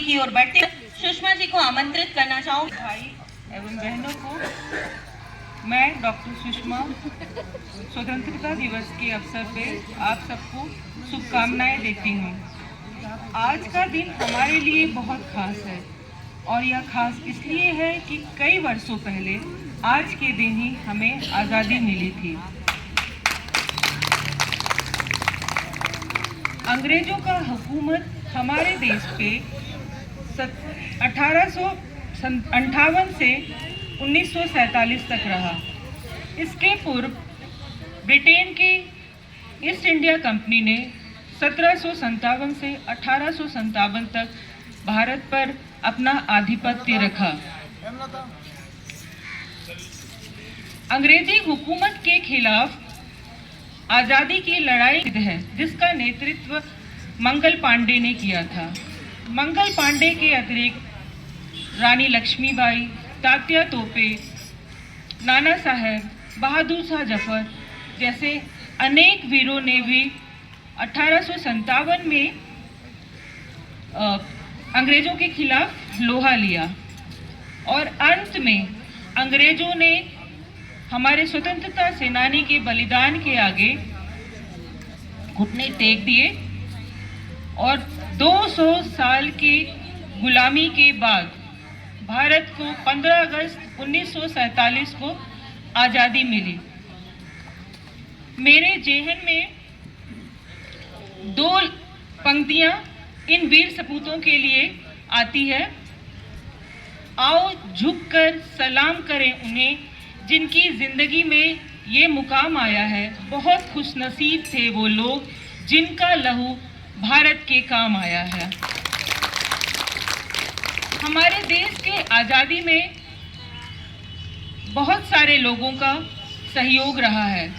की ओर बढ़ते सुषमा जी को आमंत्रित करना चाहूँ। भाई एवं बहनों को मैं डॉक्टर सुषमा स्वतंत्रता दिवस के अवसर पे आप सबको शुभकामनाएं देती हूँ। आज का दिन हमारे लिए बहुत खास है और यह खास इसलिए है कि कई वर्षों पहले आज के दिन ही हमें आज़ादी मिली थी। अंग्रेजों का हुकूमत हमारे देश पे 1858 से 1947 तक रहा। इसके पूर्व ब्रिटेन की ईस्ट इंडिया कंपनी ने 1757 से 1857 तक भारत पर अपना आधिपत्य रखा। अंग्रेजी हुकूमत के खिलाफ आज़ादी की लड़ाई है जिसका नेतृत्व मंगल पांडे ने किया था। मंगल पांडे के अतिरिक्त रानी लक्ष्मीबाई, तात्या तोपे, नाना साहेब, बहादुर शाह जफर जैसे अनेक वीरों ने भी 1857 में अंग्रेजों के खिलाफ लोहा लिया और अंत में अंग्रेजों ने हमारे स्वतंत्रता सेनानी के बलिदान के आगे घुटने टेक दिए और 200 साल की गुलामी के बाद भारत को 15 अगस्त 1947 को आज़ादी मिली। मेरे जेहन में दो पंक्तियां इन वीर सपूतों के लिए आती है। आओ झुककर सलाम करें उन्हें जिनकी जिंदगी में ये मुकाम आया है। बहुत खुशनसीब थे वो लोग जिनका लहू भारत के काम आया है। हमारे देश के आज़ादी में बहुत सारे लोगों का सहयोग रहा है,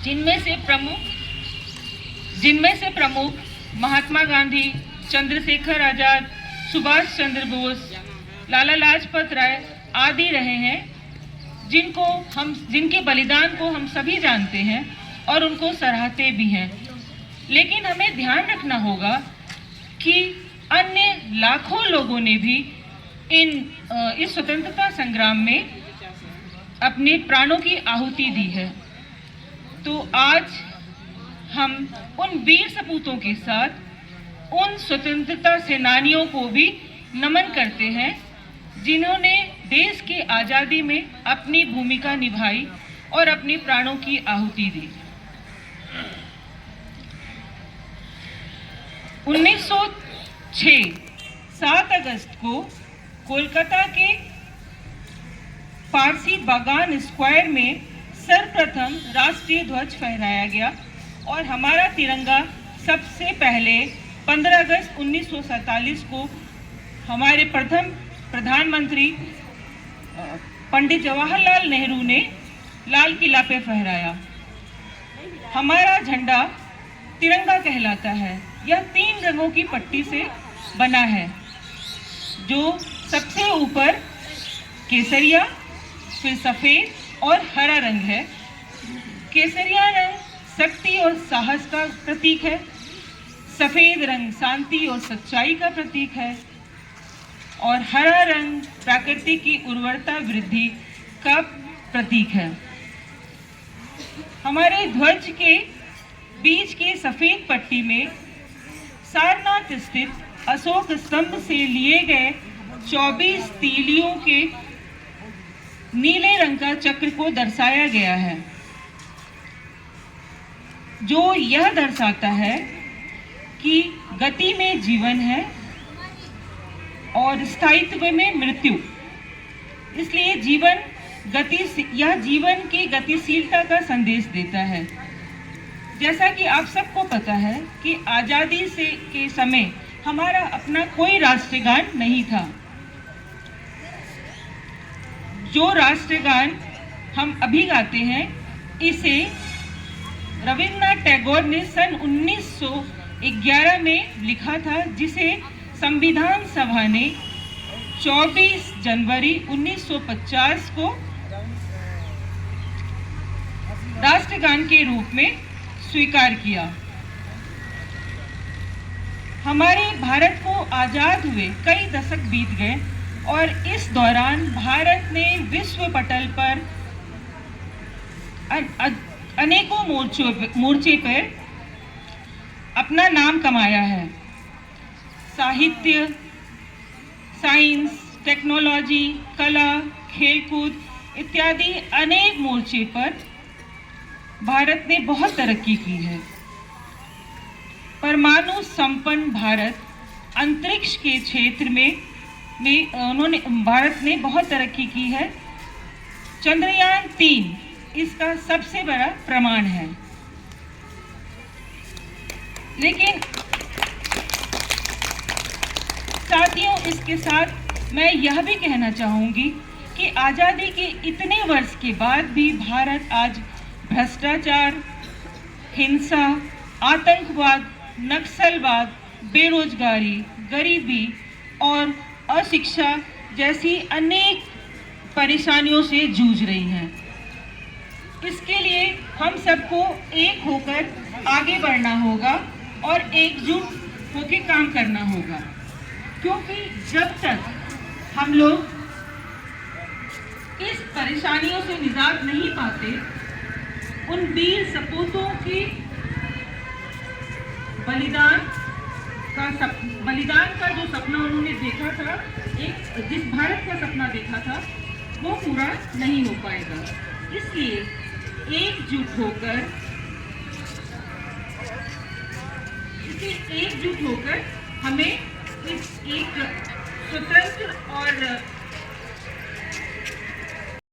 जिनमें से प्रमुख महात्मा गांधी, चंद्रशेखर आजाद, सुभाष चंद्र बोस, लाला लाजपत राय आदि रहे हैं, जिनके बलिदान को हम सभी जानते हैं और उनको सराहते भी हैं। लेकिन हमें ध्यान रखना होगा कि अन्य लाखों लोगों ने भी इस स्वतंत्रता संग्राम में अपने प्राणों की आहुति दी है। तो आज हम उन वीर सपूतों के साथ उन स्वतंत्रता सेनानियों को भी नमन करते हैं जिन्होंने देश के आज़ादी में अपनी भूमिका निभाई और अपने प्राणों की आहुति दी। 1906 7 अगस्त को कोलकाता के पारसी बागान स्क्वायर में सर्वप्रथम राष्ट्रीय ध्वज फहराया गया और हमारा तिरंगा सबसे पहले 15 अगस्त 1947 को हमारे प्रथम प्रधानमंत्री पंडित जवाहरलाल नेहरू ने लाल किला पे फहराया। हमारा झंडा तिरंगा कहलाता है। यह 3 रंगों की पट्टी से बना है, जो सबसे ऊपर केसरिया, फिर सफ़ेद और हरा रंग है। केसरिया रंग शक्ति और साहस का प्रतीक है, सफ़ेद रंग शांति और सच्चाई का प्रतीक है और हरा रंग प्रकृति की उर्वरता वृद्धि का प्रतीक है। हमारे ध्वज के बीच के सफ़ेद पट्टी में सारनाथ स्थित अशोक स्तंभ से लिए गए 24 तीलियों के नीले रंग का चक्र को दर्शाया गया है, जो यह दर्शाता है कि गति में जीवन है और स्थायित्व में मृत्यु। इसलिए यह जीवन की गतिशीलता का संदेश देता है। जैसा कि आप सबको पता है कि आज़ादी के समय हमारा अपना कोई राष्ट्रगान नहीं था। जो राष्ट्रगान हम अभी गाते हैं, इसे रविन्द्रनाथ टैगोर ने सन 1911 में लिखा था, जिसे संविधान सभा ने 24 जनवरी 1950 को राष्ट्रगान के रूप में स्वीकार किया। हमारे भारत को आज़ाद हुए कई दशक बीत गए और इस दौरान भारत ने विश्व पटल पर अनेकों मोर्चे पर अपना नाम कमाया है। साहित्य, साइंस, टेक्नोलॉजी, कला, खेलकूद इत्यादि अनेक मोर्चे पर भारत ने बहुत तरक्की की है। परमाणु संपन्न भारत अंतरिक्ष के क्षेत्र में भारत ने बहुत तरक्की की है। चंद्रयान 3 इसका सबसे बड़ा प्रमाण है। लेकिन साथियों, इसके साथ मैं यह भी कहना चाहूँगी कि आज़ादी के इतने वर्ष के बाद भी भारत आज भ्रष्टाचार, हिंसा, आतंकवाद, नक्सलवाद, बेरोजगारी, गरीबी और अशिक्षा जैसी अनेक परेशानियों से जूझ रही है। इसके लिए हम सबको एक होकर आगे बढ़ना होगा और एकजुट होकर काम करना होगा, क्योंकि जब तक हम लोग इस परेशानियों से निजात नहीं पाते, उन वीर सपूतों की बलिदान का जो सपना उन्होंने देखा था, जिस भारत का सपना देखा था, वो पूरा नहीं हो पाएगा। इसलिए एकजुट होकर हमें एक स्वतंत्र और